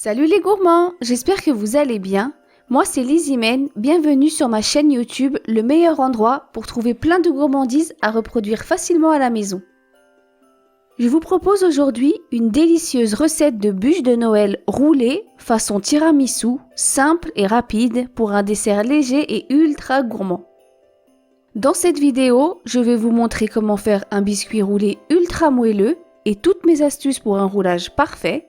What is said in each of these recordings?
Salut les gourmands, j'espère que vous allez bien. Moi c'est Lizimène, bienvenue sur ma chaîne YouTube, le meilleur endroit pour trouver plein de gourmandises à reproduire facilement à la maison. Je vous propose aujourd'hui une délicieuse recette de bûches de Noël roulées façon tiramisu, simple et rapide pour un dessert léger et ultra gourmand. Dans cette vidéo, je vais vous montrer comment faire un biscuit roulé ultra moelleux et toutes mes astuces pour un roulage parfait.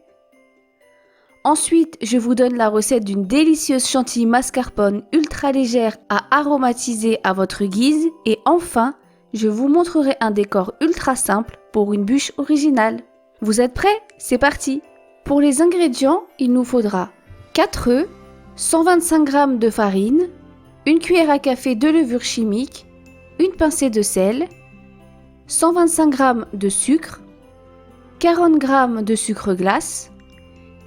Ensuite, je vous donne la recette d'une délicieuse chantilly mascarpone ultra légère à aromatiser à votre guise. Et enfin, je vous montrerai un décor ultra simple pour une bûche originale. Vous êtes prêts? C'est parti! Pour les ingrédients, il nous faudra 4 œufs, 125 g de farine, une cuillère à café de levure chimique, une pincée de sel, 125 g de sucre, 40 g de sucre glace,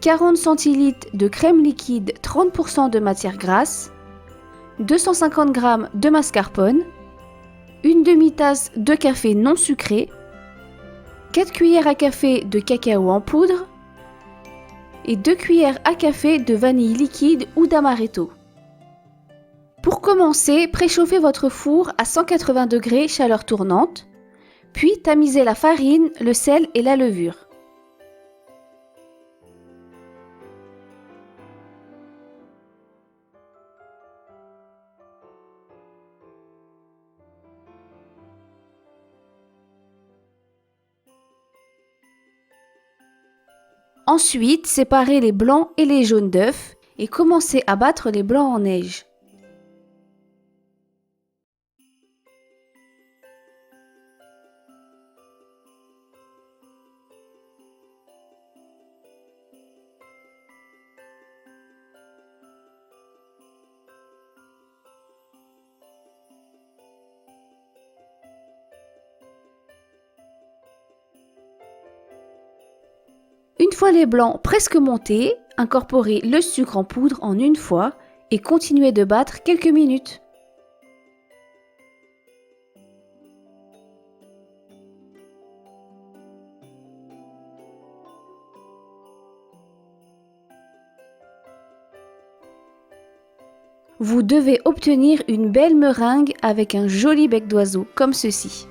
40 centilitres de crème liquide 30% de matière grasse, 250 g de mascarpone, une demi-tasse de café non sucré, 4 cuillères à café de cacao en poudre et 2 cuillères à café de vanille liquide ou d'amaretto. Pour commencer, préchauffez votre four à 180 degrés chaleur tournante, puis tamisez la farine, le sel et la levure. Ensuite, séparez les blancs et les jaunes d'œufs et commencez à battre les blancs en neige. Une fois les blancs presque montés, incorporez le sucre en poudre en une fois et continuez de battre quelques minutes. Vous devez obtenir une belle meringue avec un joli bec d'oiseau comme ceci.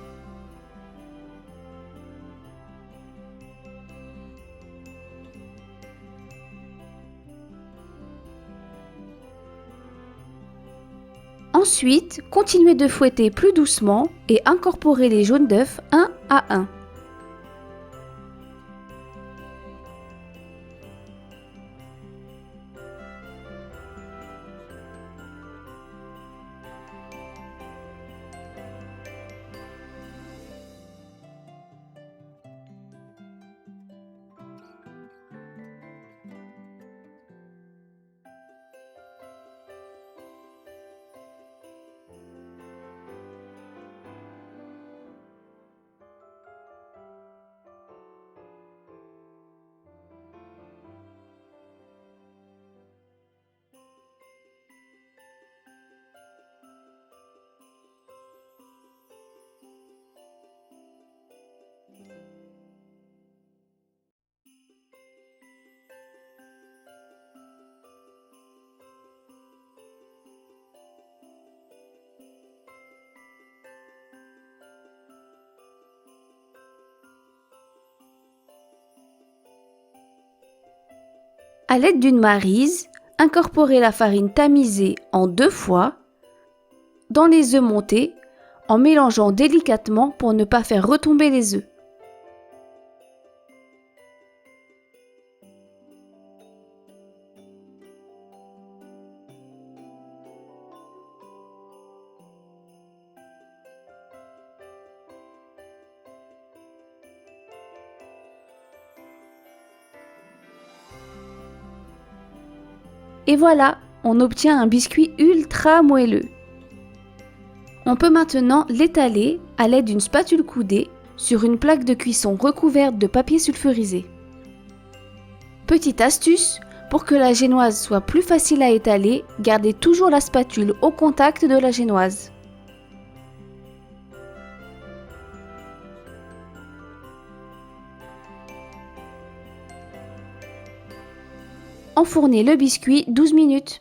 Ensuite, continuez de fouetter plus doucement et incorporez les jaunes d'œufs un à un. À l'aide d'une maryse, incorporez la farine tamisée en 2 fois dans les œufs montés en mélangeant délicatement pour ne pas faire retomber les œufs. Et voilà, on obtient un biscuit ultra moelleux. On peut maintenant l'étaler à l'aide d'une spatule coudée sur une plaque de cuisson recouverte de papier sulfurisé. Petite astuce, pour que la génoise soit plus facile à étaler, gardez toujours la spatule au contact de la génoise. enfournez le biscuit 12 minutes.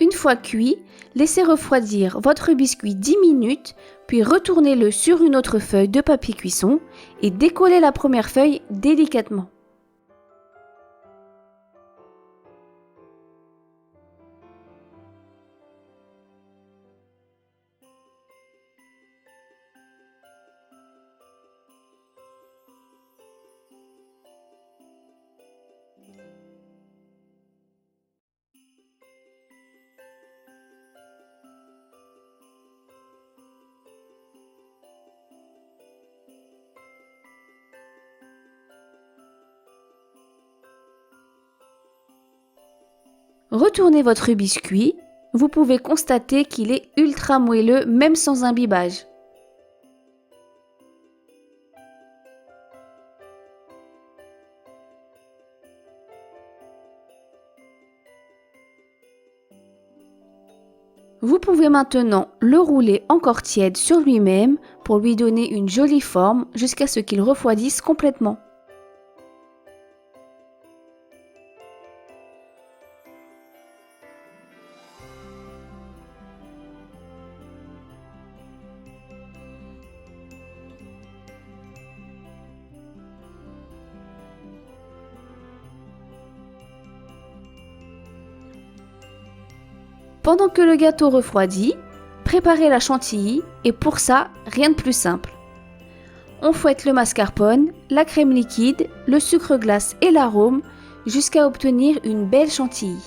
Une fois cuit, laissez refroidir votre biscuit 10 minutes, puis retournez-le sur une autre feuille de papier cuisson et décollez la première feuille délicatement. Retournez votre biscuit, vous pouvez constater qu'il est ultra moelleux même sans imbibage. Vous pouvez maintenant le rouler encore tiède sur lui-même pour lui donner une jolie forme jusqu'à ce qu'il refroidisse complètement. Pendant que le gâteau refroidit, préparez la chantilly et pour ça, rien de plus simple. On fouette le mascarpone, la crème liquide, le sucre glace et l'arôme jusqu'à obtenir une belle chantilly.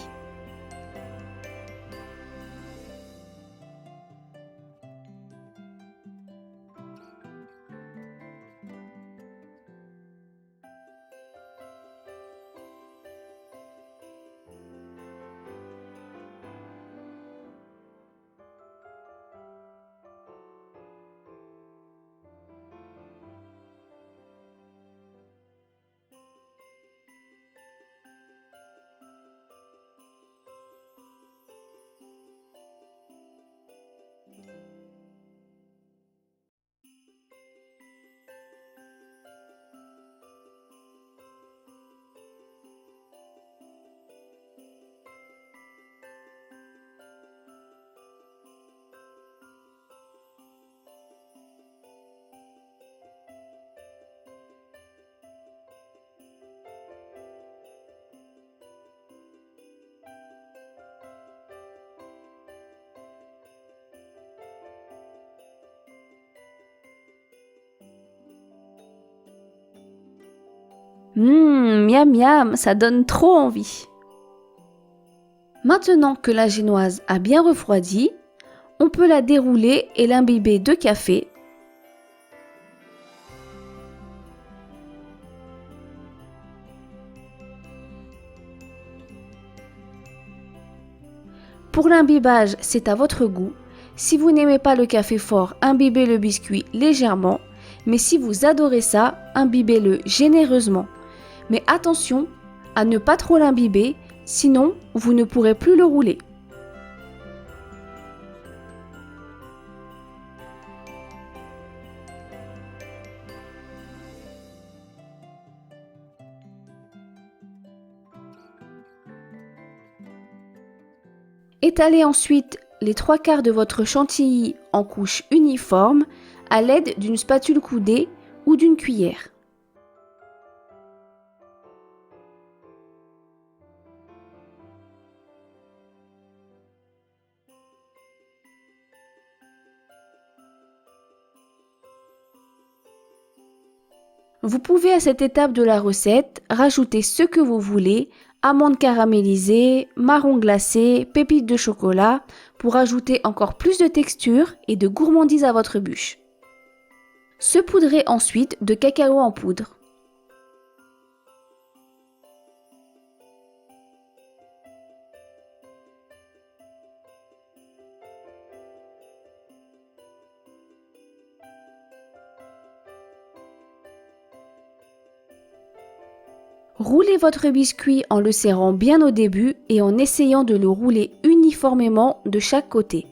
Miam miam, ça donne trop envie. Maintenant que la génoise a bien refroidi, on peut la dérouler et l'imbiber de café. Pour l'imbibage, c'est à votre goût. Si vous n'aimez pas le café fort, imbibez le biscuit légèrement. Mais si vous adorez ça, imbibez-le généreusement. Mais attention à ne pas trop l'imbiber, sinon vous ne pourrez plus le rouler. Étalez ensuite les 3/4 de votre chantilly en couches uniformes à l'aide d'une spatule coudée ou d'une cuillère. Vous pouvez à cette étape de la recette rajouter ce que vous voulez, amandes caramélisées, marrons glacés, pépites de chocolat, pour ajouter encore plus de texture et de gourmandise à votre bûche. Saupoudrez ensuite de cacao en poudre. Roulez votre biscuit en le serrant bien au début et en essayant de le rouler uniformément de chaque côté.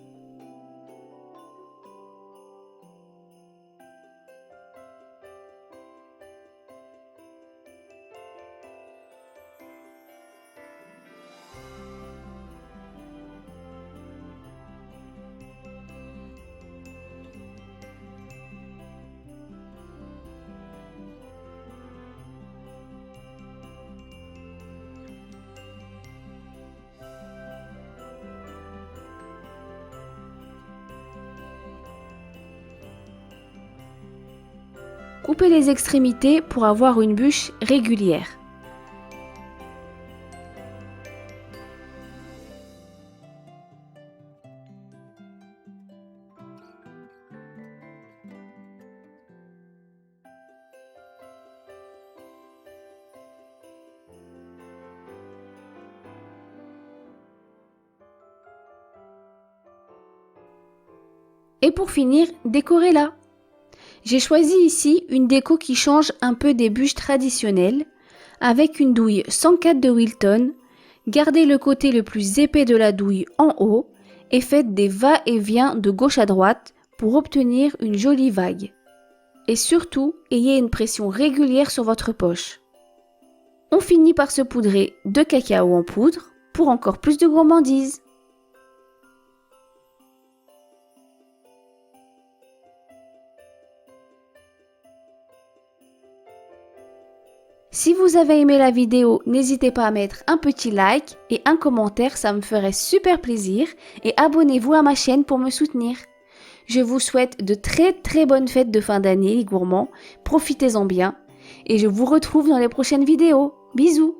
Coupez les extrémités pour avoir une bûche régulière. Et pour finir, décorez-la. J'ai choisi ici une déco qui change un peu des bûches traditionnelles, avec une douille 104 de Wilton. Gardez le côté le plus épais de la douille en haut et faites des va-et-vient de gauche à droite pour obtenir une jolie vague. Et surtout, ayez une pression régulière sur votre poche. On finit par saupoudrer de cacao en poudre pour encore plus de gourmandise. Si vous avez aimé la vidéo, n'hésitez pas à mettre un petit like et un commentaire, ça me ferait super plaisir. Et abonnez-vous à ma chaîne pour me soutenir. Je vous souhaite de très bonnes fêtes de fin d'année les gourmands, profitez-en bien. Et je vous retrouve dans les prochaines vidéos. Bisous!